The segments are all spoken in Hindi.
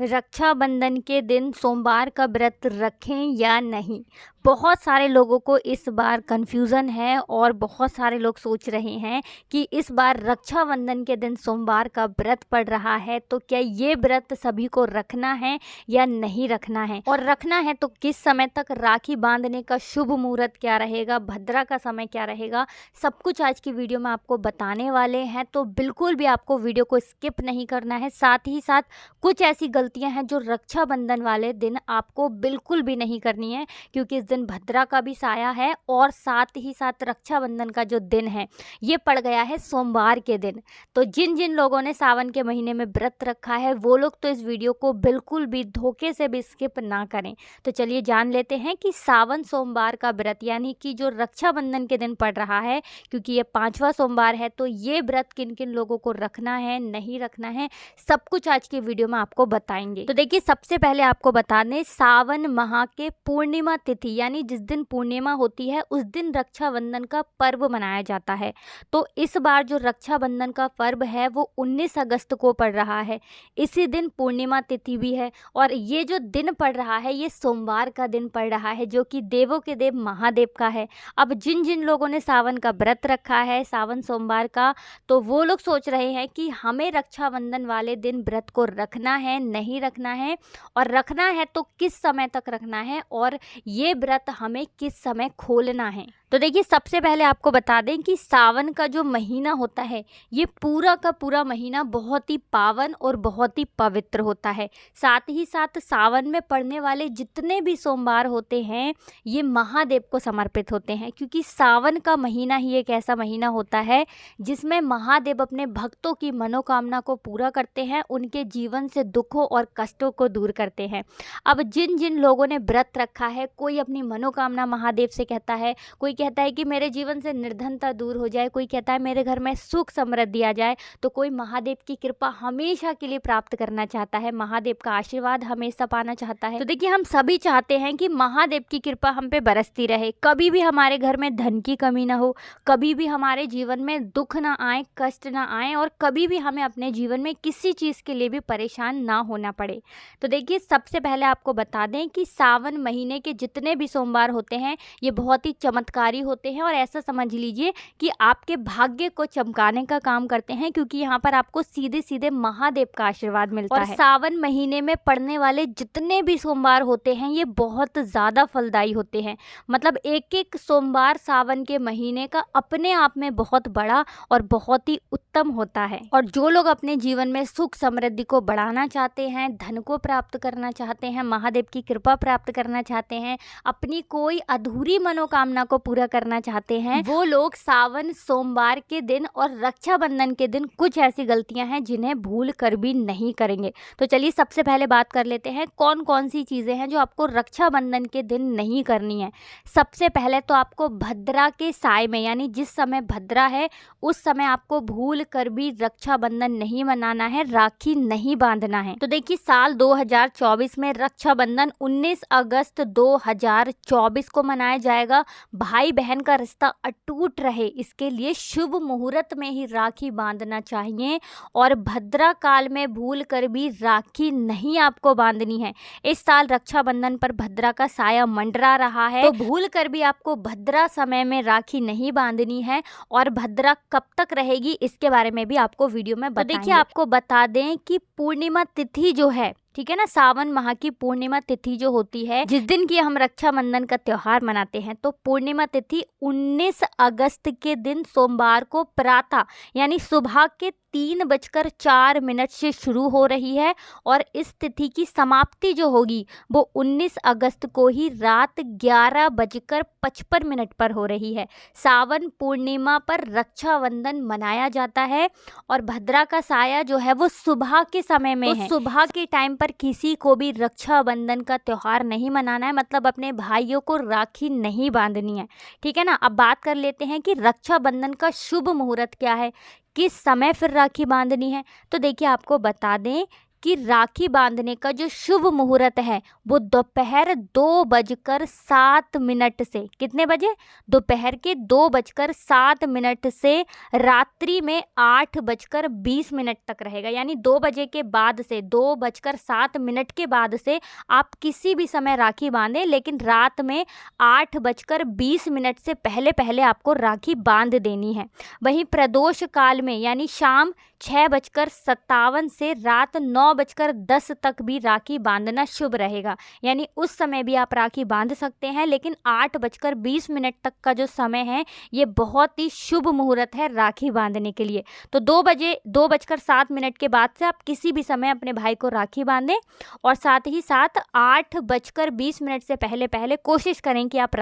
रक्षाबंधन के दिन सोमवार का व्रत रखें या नहीं। बहुत सारे लोगों को इस बार कन्फ्यूज़न है और बहुत सारे लोग सोच रहे हैं कि इस बार रक्षाबंधन के दिन सोमवार का व्रत पड़ रहा है, तो क्या ये व्रत सभी को रखना है या नहीं रखना है, और रखना है तो किस समय तक, राखी बांधने का शुभ मुहूर्त क्या रहेगा, भद्रा का समय क्या रहेगा, सब कुछ आज की वीडियो में आपको बताने वाले हैं। तो बिल्कुल भी आपको वीडियो को स्किप नहीं करना है। साथ ही साथ कुछ ऐसी गलतियां हैं जो रक्षाबंधन वाले दिन आपको बिल्कुल भी नहीं करनी है, क्योंकि इस दिन भद्रा का भी साया है और साथ ही साथ रक्षाबंधन का जो दिन है ये पड़ गया है सोमवार के दिन। तो जिन जिन लोगों ने सावन के महीने में व्रत रखा है वो लोग तो इस वीडियो को बिल्कुल भी धोखे से भी स्किप ना करें। तो चलिए जान लेते हैं कि सावन सोमवार का व्रत यानी कि जो रक्षाबंधन के दिन पड़ रहा है, क्योंकि ये 5वां सोमवार है, तो ये व्रत किन किन लोगों को रखना है, नहीं रखना है, सब कुछ आज की वीडियो में आपको बताएंगे। तो देखिए, सबसे पहले आपको बता दें, सावन माह के पूर्णिमा तिथि यानी जिस दिन पूर्णिमा होती है उस दिन रक्षाबंधन का पर्व मनाया जाता है। तो इस बार जो रक्षाबंधन का पर्व है वो 19 अगस्त को पड़ रहा है। इसी दिन पूर्णिमा तिथि भी है और ये जो दिन पड़ रहा है ये सोमवार का दिन पड़ रहा है, जो कि देवों के देव महादेव का है। अब जिन जिन लोगों ने सावन का व्रत रखा है, सावन सोमवार का, तो वो लोग सोच रहे हैं कि हमें रक्षाबंधन वाले दिन व्रत को रखना है, नहीं रखना है, और रखना है तो किस समय तक रखना है, और ये व्रत हमें किस समय खोलना है। तो देखिए, सबसे पहले आपको बता दें कि सावन का जो महीना होता है ये पूरा का पूरा महीना बहुत ही पावन और बहुत ही पवित्र होता है। साथ ही साथ सावन में पड़ने वाले जितने भी सोमवार होते हैं ये महादेव को समर्पित होते हैं, क्योंकि सावन का महीना ही एक ऐसा महीना होता है जिसमें महादेव अपने भक्तों की मनोकामना को पूरा करते हैं, उनके जीवन से दुखों और कष्टों को दूर करते हैं। अब जिन जिन लोगों ने व्रत रखा है, कोई अपनी मनोकामना महादेव से कहता है, कोई कहता है कि मेरे जीवन से निर्धनता दूर हो जाए, कोई कहता है मेरे घर में सुख समृद्धि आ जाए, तो कोई महादेव की कृपा हमेशा के लिए प्राप्त करना चाहता है, महादेव का आशीर्वाद हमेशा पाना चाहता है। तो देखिए, हम सभी चाहते हैं कि महादेव की कृपा हम पे बरसती रहे, कभी भी हमारे घर में धन की कमी ना हो, कभी भी हमारे जीवन में दुख ना आए, कष्ट ना आए, और कभी भी हमें अपने जीवन में किसी चीज़ के लिए भी परेशान ना होना पड़े। तो देखिए, सबसे पहले आपको बता दें कि सावन महीने के जितने भी सोमवार होते हैं ये बहुत ही चमत्कारी होते हैं, और ऐसा समझ लीजिए कि आपके भाग्य को चमकाने का काम करते हैं, क्योंकि यहाँ पर आपको सीधे सीधे महादेव का आशीर्वाद मिलता है। सावन महीने में पड़ने वाले जितने भी सोमवार होते हैं ये बहुत ज़्यादा फलदायी होते हैं। मतलब एक एक सोमवार सावन के महीने का अपने आप में बहुत बड़ा और बहुत ही उत्तम होता है। और जो लोग अपने जीवन में सुख समृद्धि को बढ़ाना चाहते हैं, धन को प्राप्त करना चाहते हैं, महादेव की कृपा प्राप्त करना चाहते हैं, अपनी कोई अधूरी मनोकामना को पूरा करना चाहते हैं, वो लोग सावन सोमवार के दिन और रक्षाबंधन के दिन कुछ ऐसी गलतियां हैं जिन्हें भूल कर भी नहीं करेंगे। तो चलिए, सबसे पहले बात कर लेते हैं कौन कौन सी चीज़ें हैं जो आपको रक्षाबंधन के दिन नहीं करनी है। सबसे पहले तो आपको भद्रा के साय में, यानी जिस समय भद्रा है उस समय आपको भूल कर भी रक्षाबंधन नहीं मनाना है, राखी नहीं बांधना है। तो देखिए, साल 2024 में रक्षाबंधन 19 अगस्त 2024 को मनाया जाएगा। भाई बहन का रिश्ता अटूट रहे इसके लिए शुभ मुहूर्त में ही राखी बांधना चाहिए, और भद्रा काल में भूल कर भी राखी नहीं आपको बांधनी है। इस साल रक्षाबंधन पर भद्रा का साया मंडरा रहा है, तो भूल कर भी आपको भद्रा समय में राखी नहीं बांधनी है। और भद्रा कब तक रहेगी इसके बारे में भी आपको वीडियो में बताएंगे। देखिए, आपको बता दें कि पूर्णिमा तिथि जो है, ठीक है ना, सावन माह की पूर्णिमा तिथि जो होती है, जिस दिन की हम रक्षाबंधन का त्योहार मनाते हैं, तो पूर्णिमा तिथि 19 अगस्त के दिन सोमवार को प्रातः यानी सुबह के 3:04 से शुरू हो रही है, और इस तिथि की समाप्ति जो होगी वो 19 अगस्त को ही रात 11:55 पर हो रही है। सावन पूर्णिमा पर रक्षाबंधन मनाया जाता है, और भद्रा का साया जो है वो सुबह के समय में है। सुबह के टाइम पर किसी को भी रक्षाबंधन का त्योहार नहीं मनाना है, मतलब अपने भाइयों को राखी नहीं बांधनी है, ठीक है ना। अब बात कर लेते हैं कि रक्षाबंधन का शुभ मुहूर्त क्या है, किस समय फिर राखी बांधनी है। तो देखिए, आपको बता दें कि राखी बांधने का जो शुभ मुहूर्त है वो दोपहर 2:07 से, कितने बजे, दोपहर के 2:07 से रात्रि में 8:20 तक रहेगा। यानी 2 बजे के बाद से, 2:07 के बाद से आप किसी भी समय राखी बांधें, लेकिन रात में 8:20 से पहले पहले आपको राखी बांध देनी है। वहीं प्रदोष काल में यानी शाम 6:57 से रात 9:10 तक भी राखी बांधना शुभ रहेगा। यानी उस समय भी आप राखी बांध सकते हैं, लेकिन 8:20 तक का जो समय है ये बहुत ही शुभ मुहूर्त है राखी बांधने के लिए। तो 2:07 के बाद से आप किसी भी समय अपने भाई को राखी बांधें, और साथ ही साथ 8:20 से पहले पहले कोशिश करें कि आप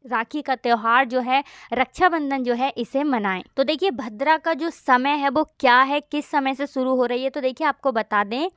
राखी का त्यौहार जो है, रक्षाबंधन जो है, इसे मनाएं। तो देखिए भद्रा का जो समय है वो क्या है, किस समय से शुरू हो रही है, तो देखिए आपको बता दें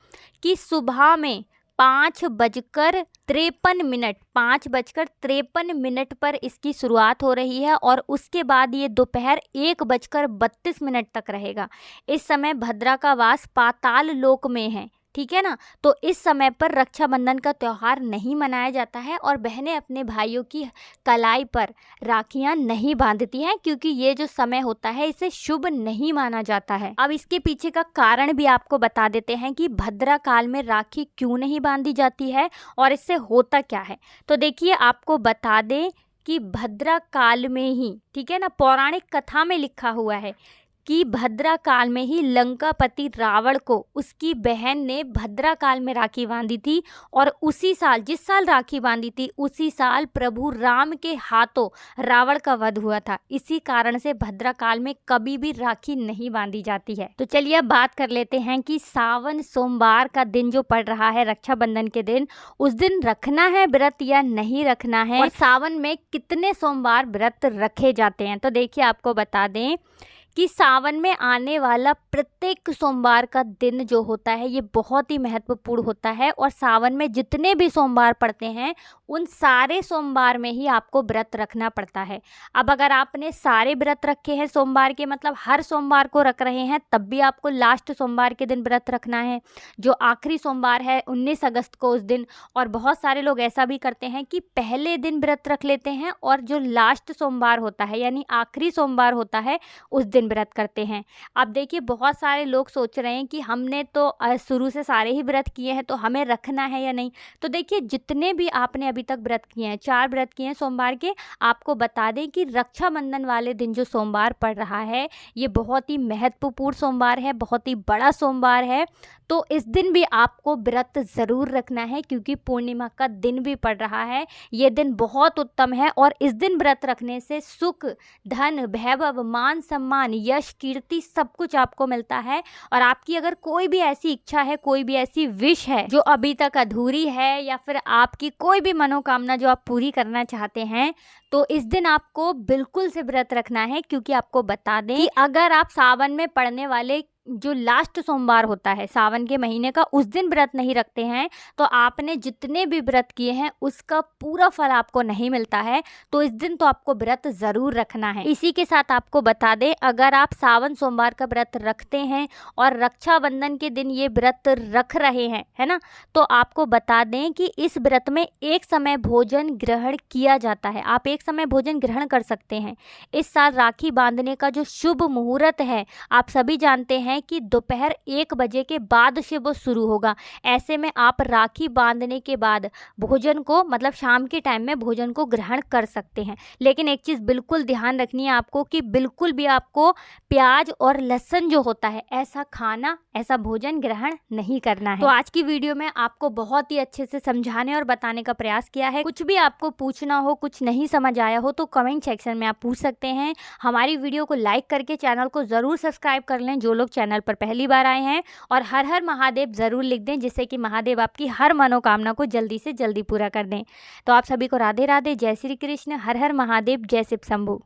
कि सुबह में 5:53 पर इसकी शुरुआत हो रही है, और उसके बाद ये दोपहर 1:32 तक रहेगा। इस समय भद्रा का वास पाताल लोक में है, ठीक है ना। तो इस समय पर रक्षाबंधन का त्यौहार नहीं मनाया जाता है, और बहनें अपने भाइयों की कलाई पर राखियां नहीं बांधती हैं, क्योंकि ये जो समय होता है इसे शुभ नहीं माना जाता है। अब इसके पीछे का कारण भी आपको बता देते हैं कि भद्रा काल में राखी क्यों नहीं बांधी जाती है और इससे होता क्या है। तो देखिए आपको बता दें कि भद्रा काल में ही, ठीक है ना, पौराणिक कथा में लिखा हुआ है कि भद्रा काल में ही लंकापति रावण को उसकी बहन ने भद्रा काल में राखी बांधी थी, और उसी साल, जिस साल राखी बांधी थी उसी साल प्रभु राम के हाथों रावण का वध हुआ था। इसी कारण से भद्रा काल में कभी भी राखी नहीं बांधी जाती है। तो चलिए अब बात कर लेते हैं कि सावन सोमवार का दिन जो पड़ रहा है रक्षाबंधन के दिन, उस दिन रखना है व्रत या नहीं रखना है, और सावन में कितने सोमवार व्रत रखे जाते हैं। तो देखिए आपको बता दें कि सावन में आने वाला प्रत्येक सोमवार का दिन जो होता है ये बहुत ही महत्वपूर्ण होता है, और सावन में जितने भी सोमवार पड़ते हैं उन सारे सोमवार में ही आपको व्रत रखना पड़ता है। अब अगर आपने सारे व्रत रखे हैं सोमवार के, मतलब हर सोमवार को रख रहे हैं, तब भी आपको लास्ट सोमवार के दिन व्रत रखना है, जो आखिरी सोमवार है 19 अगस्त को उस दिन। और बहुत सारे लोग ऐसा भी करते हैं कि पहले दिन व्रत रख लेते हैं, और जो लास्ट सोमवार होता है यानी आखिरी सोमवार होता है उस दिन व्रत करते हैं। अब देखिए बहुत सारे लोग सोच रहे हैं कि हमने तो शुरू से सारे ही व्रत किए हैं तो हमें रखना है या नहीं। तो देखिए जितने भी आपने अभी तक व्रत किए हैं, 4 व्रत किए हैं सोमवार के, आपको बता दें कि रक्षाबंधन वाले दिन जो सोमवार पड़ रहा है ये बहुत ही महत्वपूर्ण सोमवार है, बहुत ही बड़ा सोमवार है। तो इस दिन भी आपको व्रत ज़रूर रखना है, क्योंकि पूर्णिमा का दिन भी पड़ रहा है। ये दिन बहुत उत्तम है, और इस दिन व्रत रखने से सुख, धन, वैभव, मान सम्मान, यश, कीर्ति सब कुछ आपको मिलता है। और आपकी अगर कोई भी ऐसी इच्छा है, कोई भी ऐसी विश है जो अभी तक अधूरी है, या फिर आपकी कोई भी मनोकामना जो आप पूरी करना चाहते हैं, तो इस दिन आपको बिल्कुल से व्रत रखना है। क्योंकि आपको बता दें कि अगर आप सावन में पड़ने वाले जो लास्ट सोमवार होता है सावन के महीने का, उस दिन व्रत नहीं रखते हैं तो आपने जितने भी व्रत किए हैं उसका पूरा फल आपको नहीं मिलता है। तो इस दिन तो आपको व्रत ज़रूर रखना है। इसी के साथ आपको बता दें, अगर आप सावन सोमवार का व्रत रखते हैं और रक्षाबंधन के दिन ये व्रत रख रहे हैं, है ना, तो आपको बता दें कि इस व्रत में एक समय भोजन ग्रहण किया जाता है। आप एक समय भोजन ग्रहण कर सकते हैं। इस साल राखी बांधने का जो शुभ मुहूर्त है आप सभी जानते हैं कि दोपहर 1 बजे के बाद से वो शुरू होगा। ऐसे में आप राखी बांधने के बाद भोजन को, मतलब शाम के टाइम में भोजन को ग्रहण कर सकते हैं। लेकिन एक चीज़ बिल्कुल ध्यान रखनी है आपको कि बिल्कुल भी आपको प्याज और लहसुन जो होता है ऐसा खाना, ऐसा भोजन ग्रहण नहीं करना है। तो आज की वीडियो में आपको बहुत ही अच्छे से समझाने और बताने का प्रयास किया है। कुछ भी आपको पूछना हो, कुछ नहीं समझ आया हो तो कमेंट सेक्शन में आप पूछ सकते हैं। हमारी वीडियो को लाइक करके चैनल को ज़रूर सब्सक्राइब कर लें जो लोग चैनल पर पहली बार आए हैं, और हर हर महादेव ज़रूर लिख दें, जिससे कि महादेव आपकी हर मनोकामना को जल्दी से जल्दी पूरा कर दें। तो आप सभी को राधे राधे, जय श्री कृष्ण, हर हर महादेव, जय शिव शंभू।